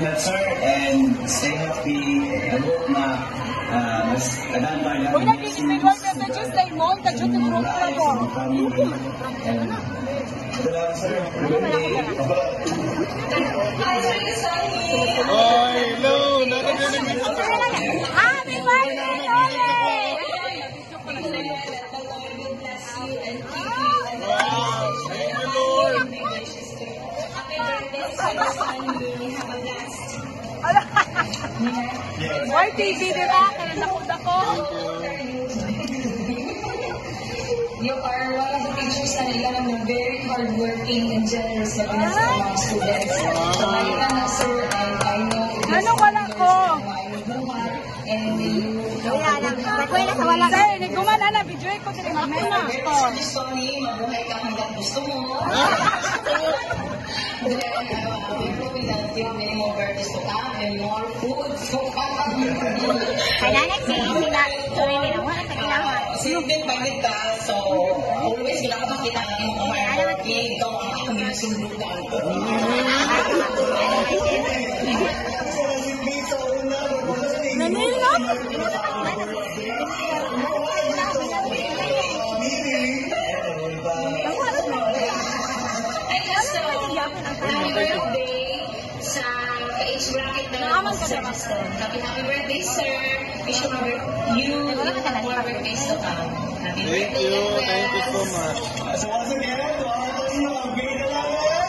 health, sir, and stay happy. I hope na mas tagaan pa lang. Huwag nag-individual messages na imong, kadyo tigurong ko lang mo. Salamat, sir. Oh, hello! Happy birthday, Lole! Wow! Thank you, Lord! Why TV nila? Kaya nakod ako. You are one of the pictures na nila na very hardworking and generous na pinasa sa mga students. So, nakita na, sir, I know Ano wala ko? and you Sir, niguman na, video ko din mamay na. gusto ni mabuhay ka hanggang gusto mo. We can give many more birthdays to come and more food to come. Sinugin pagit ka, so always kailangan makita natin mo kung hardworking. Ikaw ang akong ginusundutan ko. And also, happy birthday sa ka-age bracket na naman sa Boston. Happy birthday, sir. Wish you more birthdays to come. Happy birthday. Thank you so much. So once again, upgrade na lang yan.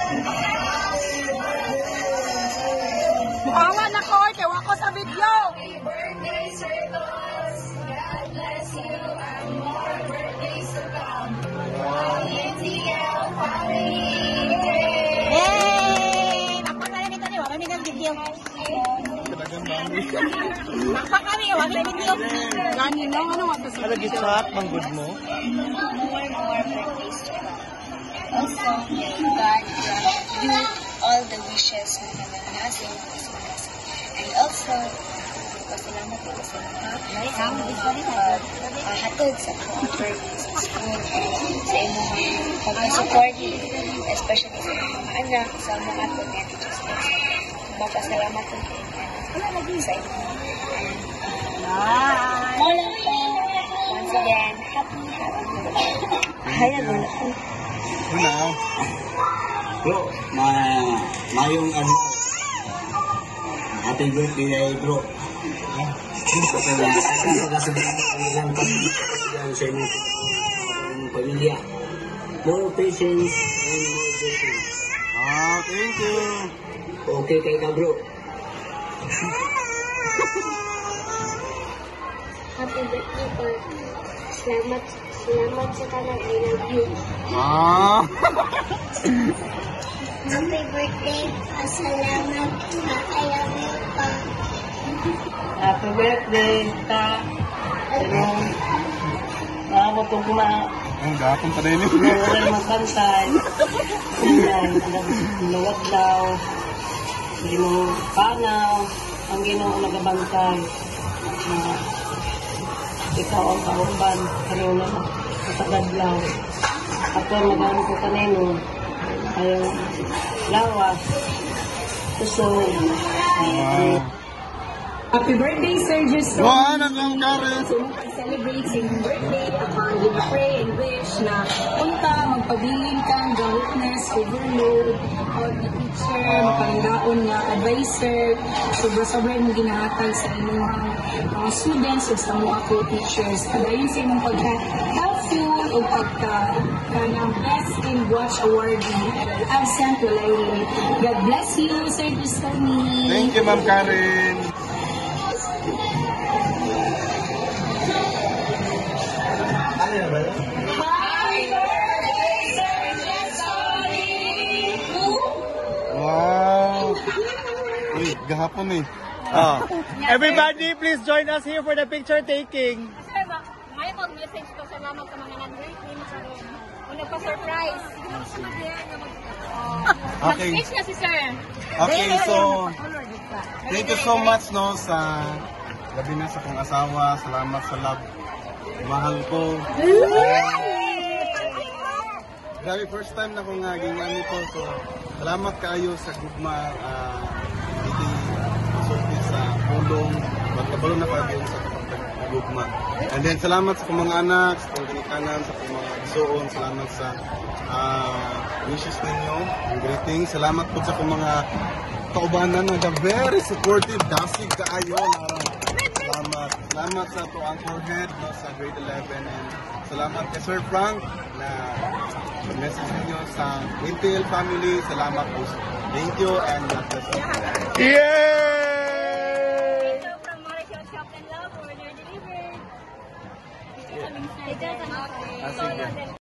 Mukhang na ko, tewa ko sa video. Happy birthday, Sir Tomas. God bless you and more birthdays to come. YNTL family. Yay! Makpak na nito niyo, wala nito video. Makpak kami, wala nito video. Gani lang, ano magkasama? Ano, gitsak, manggod mo? More birthdays to come. Also, God grant you all the wishes na nananasin ng Christmas. And also, pasalamat po sa mga hatod sa mga birthdays sa school and sa inyong pag-support, especially sa mga anak, sa mga communities. Magpasalamat po sa inyo. Once again, happy birthday. Hayan mo na. Wala. Bro, mayong ano. Happy birthday, bro. Sa inyong pamilya. More patience and more blessings. Thank you. Okay kayo ka, bro. Happy birthday po. Salamat sa kanang I love you. Happy birthday. Salamat sa I love you pa. Happy birthday, ta. Ano itong kuma? Ang gapon pa rin yun. Wala magkantay. Luwaglaw. Ginong panaw. Ang ginong nagabantay. Ikaw ang kaumban. Karuna na. Kasagadlaw. Ako magamit ko kanino. Ayong lawas. Tusog. Happy birthday, Sir Justo. Wow, naglang Karen. So, mag-celebrate sa inyong birthday, upon you pray and wish na punta, magpabilin kang the witness, overload, or the teacher, makalandaon na advisor, sobra-sobra yung ginahatag sa inyong mga students o sa mga co-teachers. Padayon sa inyong pagka-helpful o pagka-kanang Best in Watch Award absent walay late. God bless you, Sir Justo. Thank you, Ma'am Karen. Wow. Uy, gahapon eh. Everybody, please join us here for the picture taking. Sir, may mag-message ko sa mama sa mga non-birthday na karoon. Kung nagpa-surprise. Okay. Mag-speech na si Sir. Okay, so thank you so much no sa gabi na sa kong asawa. Salamat sa love. Mahal ko. Grabe, first time na kong gingamit ko. So, salamat kaayo sa gugma. pagtulong, magkabalo na kagin sa pagtugma. And then salamat sa mga anak, sa pagkanikanan, sa mga igsoon, salamat sa wishes ninyo, ang greeting. Salamat po sa mga kaubanan na very supportive, dasig kaayo. Salamat sa tuang forehead no, sa grade 11 and salamat kay Sir Frank na message niyo sa Intel family. Salamat po. Thank you and God bless you. Yay! So from Marshall Shop and Love, order delivered. Sige.